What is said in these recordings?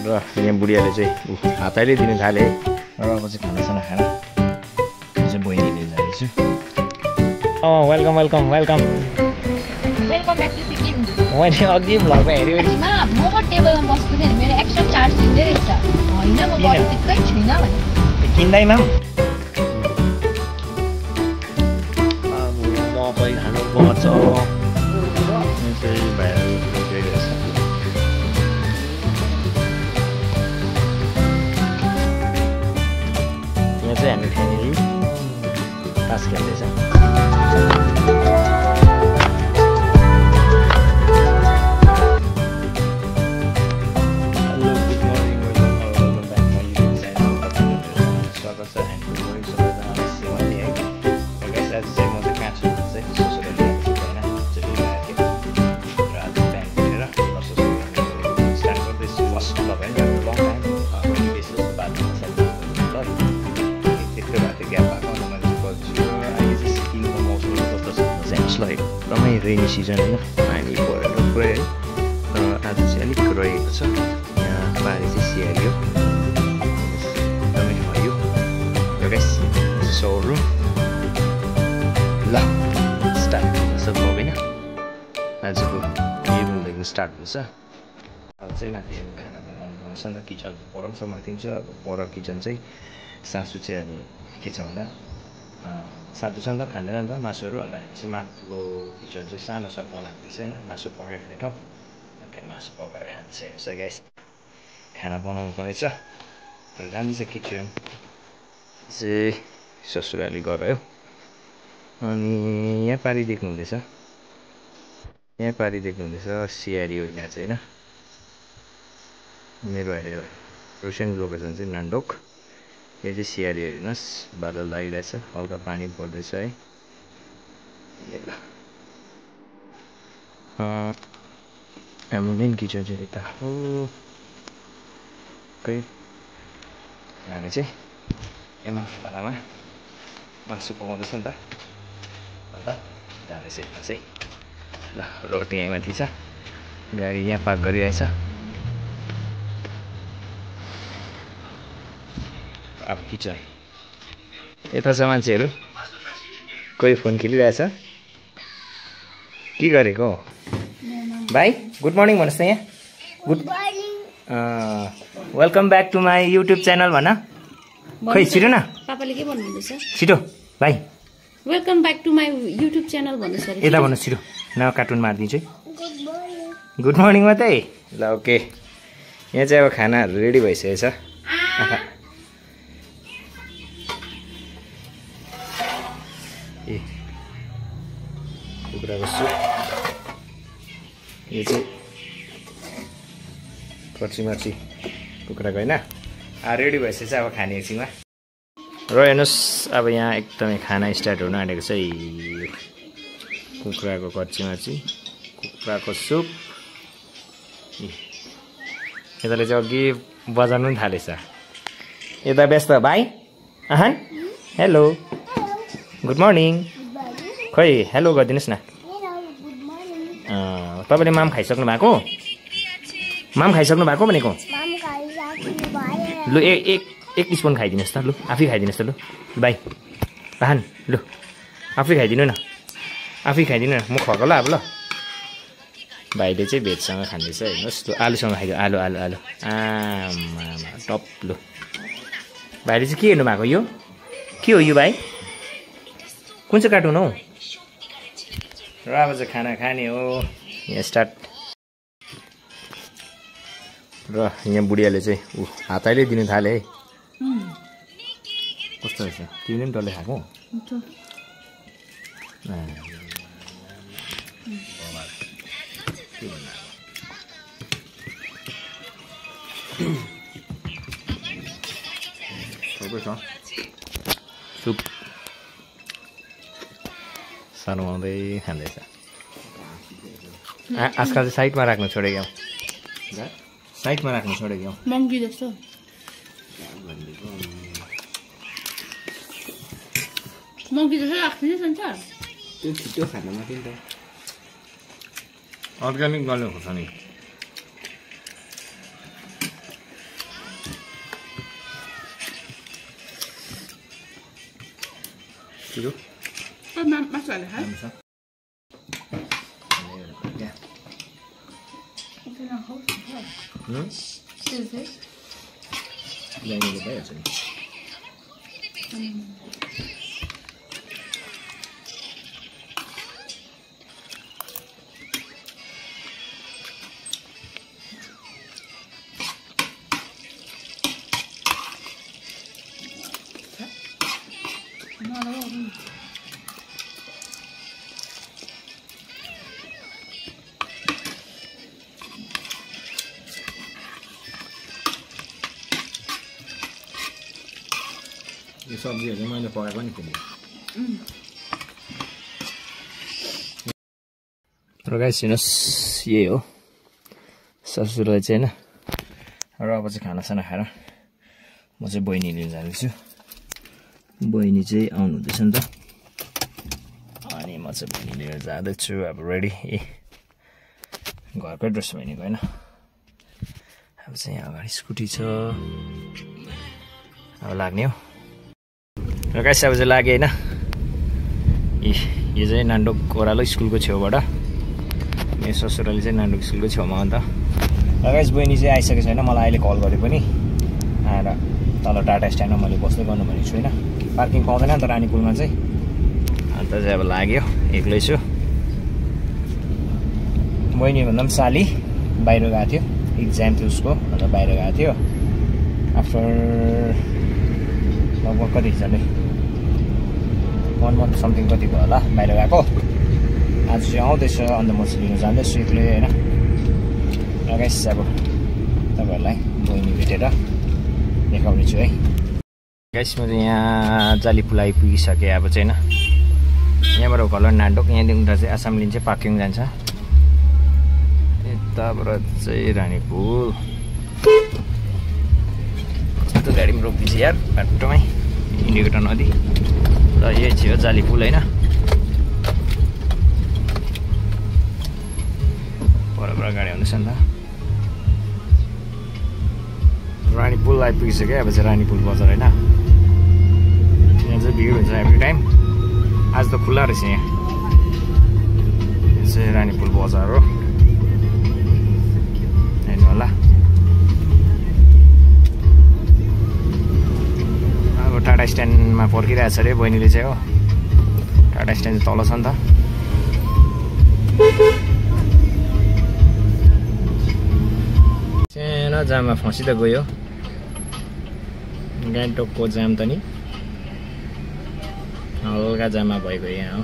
र यहाँ बुढियाले चाहिँ हातैले दिनु थाले है। र अब चाहिँ खानासाना खाना चाहिँ बहिनीले जाँदैछु। Welcome welcome welcome welcome back to Sikkim. मैले अघि भ्लगमा हेरेँ म टेबलमा बस्छु नि मेरो एक्स्ट्रा चार्ज दिँदै रहेछ। होइन म बसेकै छुइनँ भने किन्दैमा म पनि खानु पर्छ। यहाँ चाहिँ हामी फ्यामिली तास खेल्दैछ। एकदमै रेनी सिजन होइन, पानी परेर गयो है। र आज चाहिँ अलिक रहेको छ। यहाँ पानी चाहिँ सिहारियो एकदमै भयो। यो गाइस सोरुम ल स्टार्ट हुन्छ ब्लग होइन। आजको यो रुमदेखि स्टार्ट हुन्छ। अब चाहिँ माथि खाना बनाउनु पर्छ नि त। किचन परसम्म माथिन्छ। अब पर किचन चाहिँ सासू चाहिँ अनि के छ भन्दा साधुसँग त खाँदैन नि त मासुहरू। अन्त चाहिँ माथिल्लो किचन चाहिँ सानो छ बनाएको चाहिँ होइन, मासु पकाएर खाने ठाउँ। त्यहाँ मासु पकाएर खान्छ हेर्छ गाइस। खाना बनाउनु पर्नेछ। जान्छ किचन चाहिँ ससुराली गयो। अनि यहाँ पारि देख्नुहुँदैछ, यहाँ पारि देख्नुहुँदैछ सियारी हो यहाँ चाहिँ होइन। मेरो अहिले रोसेन लोकेसन चाहिँ नान्डोक। यो चाहिँ सियारी हेर्नुहोस्, बादल लागिरहेछ, हल्का पानी पर्दैछ है। हाम्रो मेन किचन चाहिँ यता हो। खै हामी चाहिँ एमा पालामा मासु पकाउँदैछ नि त। अन्त जाँदैछ यता चाहिँ। ल रोटी यहाँ माथि छ, गाडी यहाँ पार्क गरिरहेछ। अब किचन यता छ मान्छेहरू, कोही फोन खेलिरहेछ। के गरेको भाइ? गुड मर्निङ भन्नुहोस् त यहाँ। Good welcome back to my YouTube channel भन। खोइ छिटो न, पापाले के भन्नुहुँदैछ? छिटो भाइ welcome back to my YouTube channel भन्नुहोस् अरे। यता भन्नुहोस् छिटो, न कार्टुन मारिदिन्छु। गुड मर्निङ मात्रै ल। ओके, यहाँ चाहिँ अब खानाहरू रेडी भइसकेको छ। ए कुखुराको सुप, यो चाहिँ कर्ची मर्ची कुखुराको होइन। रेडी भइसकेको छ अब खाने एकछिनमा। र हेर्नुहोस् अब यहाँ एकदमै खाना स्टार्ट हुन आँटेको छ। कुखुराको कर्ची मर्ची, कुखुराको सुप। यताले चाहिँ अघि बजाउनु पनि थालेछ। यता व्यस्त भाइ? अहन हेलो गुड मर्निङ। खोइ हेलो गरिदिनुहोस् न। तपाईँले माम खाइसक्नु भएको? माम खाइसक्नु भएको भनेको? लु एक स्पुन खाइदिनुहोस् त। लु आफै खाइदिनुहोस् त। लु भाइ राहन लु आफै खाइदिनु न, आफै खाइदिनु न। म खुवाएको ल अब ल। भाइले चाहिँ भेजसँग खाँदैछ हेर्नुहोस्। लु आलुसँग खाइदियो, आलु आलु आलु आमा टप। लु भाइले चाहिँ के हेर्नु भएको? यो के हो यो भाइ? कुन चाहिँ कार्टुन हो? र अब चाहिँ खाना खाने हो। यहाँ स्टार्ट। र यहाँ बुढियाले चाहिँ हातैले दिनु थाले है। कस्तो रहेछ? तिमीले पनि डल्लै खाएको? सुप सर्माउँदै खाँदैछ। आजकल चाहिँ साइडमा राख्नु छोडेको, साइडमा राख्नु छोडेको। मङ्की जस्तो राख्दिनँ नि त। त्यो छिटो खानु माथि नि त। अर्ग्यानिक गर्ने खोज्छ नि। Chiru. Masuk ada kan? Bisa. Ya. Itu nak kau sudah. Sudah. Yang ini bayar sini. यो सब्जीहरु चाहिँ मैले पकाएको नि फेरि र गाइस हेर्नुहोस् यही हो ससुराले चाहिँ हैन र अब चाहिँ खानासाना खाएर म चाहिँ बहिनी लिन जाँदैछु बहिनी चाहिँ आउनु हुँदैछ नि त अनि म चाहिँ बहिनी लिएर जाँदैछु अब रेडी घरकै ड्रेस बहिनीको हैन अब चाहिँ यहाँ अगाडि स्कुटी छ अब लाग्ने हो र गाइस अब चाहिँ लाग्यो हैन यो चाहिँ नान्डोक ओह्रालो स्कुलको छेउबाट मेरो ससुराले चाहिँ नान्डोक स्कुलको छेउमा हो नि त र गाइस बहिनी चाहिँ आइसकेको छैन मलाई अहिले कल गरे पनि आएर तल टाटा स्ट्यान्डमा मैले बस्दै गर्नु भनेको छु हैन पार्किङ पाउँदैन नि त रानीपुलमा चाहिँ अन्त चाहिँ अब लाग्यो एक्लै छु बहिनी भन्दा पनि साली बाहिर गएको थियो इक्जाम थियो उसको अन्त बाहिर गएको थियो आफ्टर लगभग कति झन्डै 1 month समथिङ कति भयो होला बाहिर गएको आज चाहिँ आउँदैछ अन्त म चाहिँ लिन जाँदैछु एक्लै होइन र गाइस अब तपाईँहरूलाई बहिनी भेटेर देखाउने छु है गाइस म चाहिँ यहाँ जालीपुल आइपुगिसकेँ अब चाहिँ होइन यहाँबाट उकालो नान्डोक यहाँदेखि उता चाहिँ आसाम लिन्छ पाक्योङ जान्छ यताबाट चाहिँ रानीपुल कस्तो गाडी पनि रोकिदिन्छ यार बाटोमै इन्डिकेटर नदी र यही चाहिँ हो जालीपुल होइन परबाट गाडी आउँदैछ नि त रानीपुल आइपुगिसक्यो अब चाहिँ रानीपुल बजार होइन यहाँ चाहिँ भिड हुन्छ एभ्री टाइम आज त खुल्ला रहेछ यहाँ चाहिँ रानीपुल बजार हो हेर्नु होला अब टाटा स्ट्यान्डमा पर्खिरहेको छ अरे बहिनीले चाहिँ हो टाटा स्ट्यान्ड चाहिँ तल छ नि त सानो जाममा फँसी त गयो गान्तोकको जाम त नि हल्का जाममा भइगयो यहाँ हो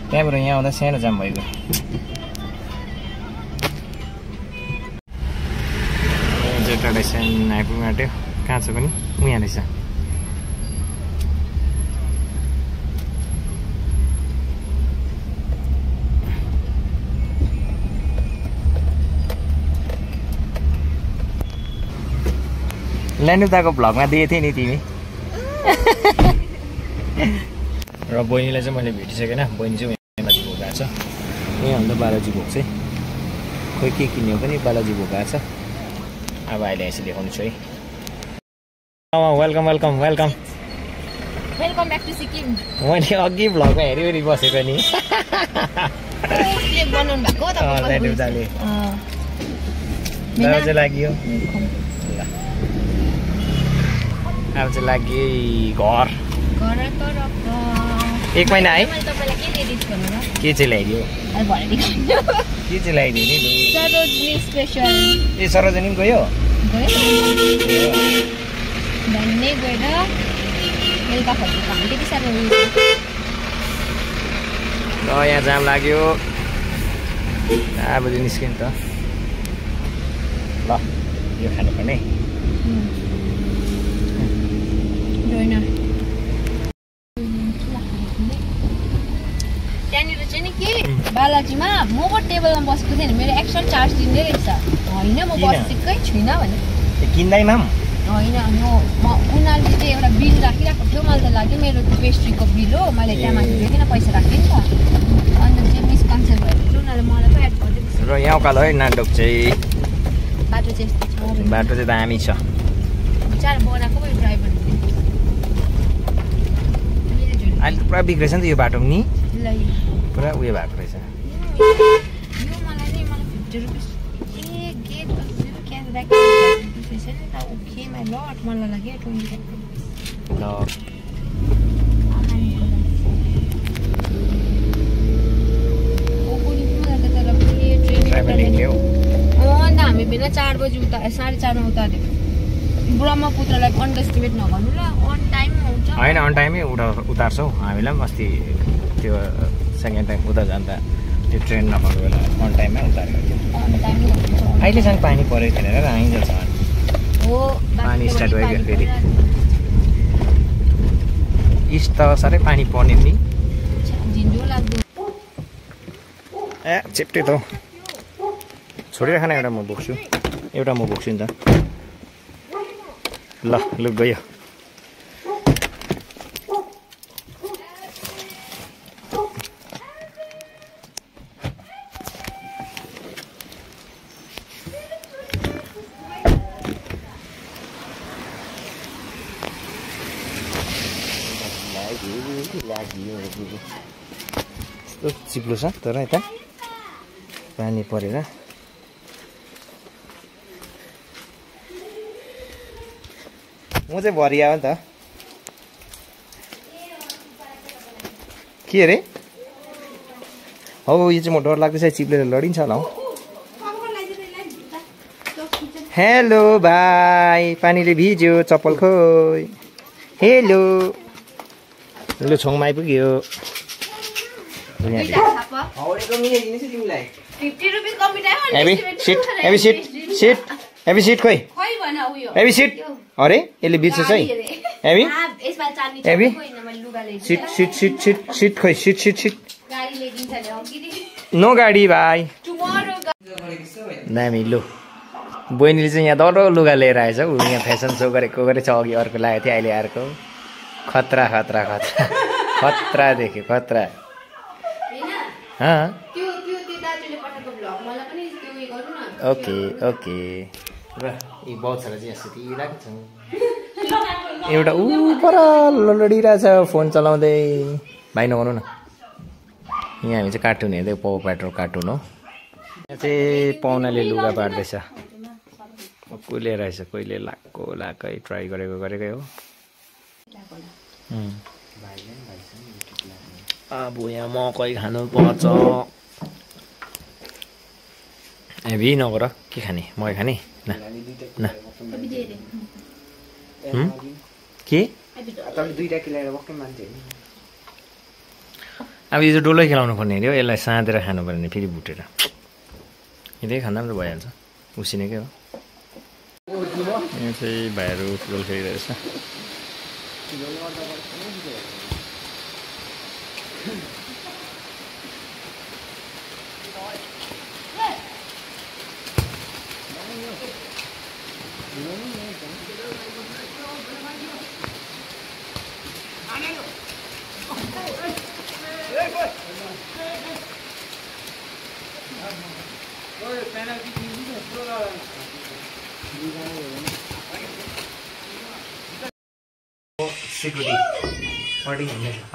त्यहाँबाट यहाँ आउँदा सानो जाम भइगयो टाटा स्ट्यान्ड आइपुग्नु आँट्यो कहाँ छ पनि यहाँ रहेछ ल्यान्डुताको भ्लगमा दिएको थिएँ नि तिमी र बहिनीलाई चाहिँ मैले भेटिसकेन बहिनी चाहिँ यहाँ माथि भोक आएको छ यहाँ भन्दा बालाजी भोक चाहिँ खोइ के किन्यो पनि बालाजी भोक आएको छ अब अहिले यसो देखाउनु छु है welcome welcome welcome welcome back to Sikkim मैले अघि भ्लगमा हेरि बसेको नि बनाउनु भएको ल्यान्डुताले चाहिँ लाग्यो अब चाहिँ लाग्यो घर 1 महिना है के चाहिँ ल्याइदियो के चाहिँ ल्याइदियो नि सरोजनी स्पेसल ए सरोजनी पनि गयो भन्ने गएर बेलुका फर्केको हामी त्यति साह्रो ल यहाँ जाम लाग्यो अब चाहिँ निस्क्यो नि त ल यो खानुपर्ने त्यहाँनिर चाहिँ नि के बालाजीमा म को टेबलमा बसेको थिएँ मेरो एक्स्ट्रा चार्ज दिँदै रहेछ होइन म बसेकै छुइनँ भने किन्दैमा होइन उनीहरूले चाहिँ एउटा बिल राखिरहेको थियो मलाई त लाग्यो मेरो पेस्ट्रीको बिल हो मैले त्यहाँ माथि किन पैसा राखेँ नि त अन्त चाहिँ मिसकन्सेप्ट भएर चाहिँ उनीहरूले मलाई पो एड गरिदिएको र यहाँ उकालो है नान्डोक चाहिँ बाटो चाहिँ यस्तो छ बाटो चाहिँ दामी छ चार बनाएको भयो ड्राइभर अहिले त पुरा बिग्रेछ नि त यो बाटो नि ल पुरा उयो भएको रहेछ यो मलाई नि मलाई 50 रुपैयाँ ए गेट क्यामेरा त्यसै नि त ओके माइ लट मलाई लाग्यो 25 ल ट्राभलिङ हो अन्त हामी बेला 4 बजी 4:30 मा उतार्यो ब्रह्मपुत्रलाई अन्डर एस्टिमेट नगर्नु ल अन टाइम आउँछ होइन अन टाइमै उतार्छौँ हामीलाई पनि अस्ति त्यो सेकेन्ड टाइम उता जाँदा त्यो ट्रेन नपाएको बेला अन टाइममै उतारेको थियो अन टाइममै हुन्छ अहिलेसम्म पानी परेको थिएन र आइन्छ हो पानी स्टार्ट भयो फेरि इस्ट त साह्रै पानी पर्ने नि झिन्जो लाग्दो ए चेप्टे त छोडिराख न एउटा म बोक्छु नि त ल लु गयो यस्तो चिप्लो छ तर यता पानी परेर म चाहिँ भरि आयो नि त के अरे हौ यो चाहिँ म डर लाग्दैछ चिप्लेर लडिन्छ होला हौ हेलो भाइ पानीले भिज्यो चप्पल खोइ हेलो लु छेउमा आइपुग्यो 50 रुपैयाँ कम्पिटायो हेभी सिट खोइ हेभी सिट अरे यसले बिर्सेछ है हेभी सिट खोइ सिट नो गाडी भाइ नामी लु बहिनीले चाहिँ यहाँ डर लुगा लिएर आएछ ऊ यहाँ फेसन सो गरेको छ अघि अर्को लागेको थियो अहिले अर्को खतरा खतरा खतरा खतरा देख्यो खतरा ओके ओके र यी बाउछाला चाहिँ यस्तो दिइरहेको छ एउटा ऊ पर लडिरहेछ फोन चलाउँदै भाइ नगर्नु न यहाँ हामी चाहिँ कार्टुन हेर्दै पावर पेट्रोल कार्टुन हो यहाँ चाहिँ पाहुनाले लुगा बाँड्दैछ कसले रहेछ कहिले लाकै ट्राई गरेकै हो अब यहाँ मकै खानु पर्छ हेभी नगर के खाने मकै खाने न के अब यो चाहिँ डल्लै खेलाउनु पर्ने अरे हो यसलाई साँधेर खानु पर्ने नि फेरि भुटेर यतै खाँदा पनि त भइहाल्छ उसिनेकै हो यहाँ चाहिँ भाइहरू फुटबल खेलिरहेछ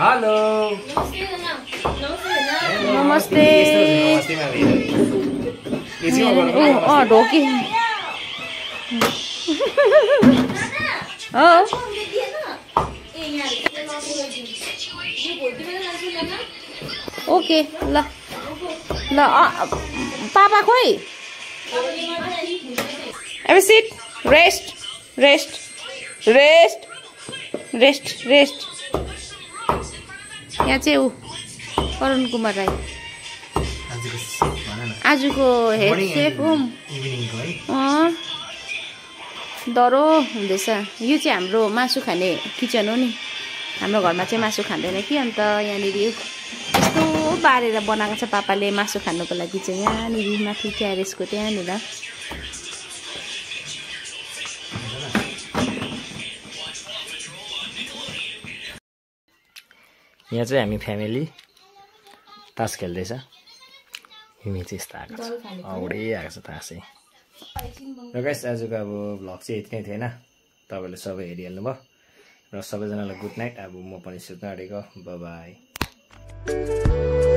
हेलो नमस्ते ढोकी ओके ल ल पापा खोइ अब sit rest rest rest rest rest यहाँ चाहिँ ऊ अरुण कुमार राई आजको हेड सेफ डह्रो हुँदैछ यो चाहिँ हाम्रो मासु खाने किचन हो नि हाम्रो घरमा चाहिँ मासु खाँदैन कि अन्त यहाँनिर यस्तो बारेर बनाएको छ पापाले मासु खानुको लागि चाहिँ यहाँनिर माथि ट्यारेसको त्यहाँनिर यहाँ चाहिँ हामी फ्यामिली तास खेल्दैछ हिमी चाहिँ यस्तो आएको छ औडै आएको छ तासै र गाइस आजको अब भ्लग चाहिँ यति नै थिएन तपाईँले सबै हेरिहाल्नु भयो र सबैजनालाई गुड नाइट। अब म पनि सुत्न आँटेको। By by.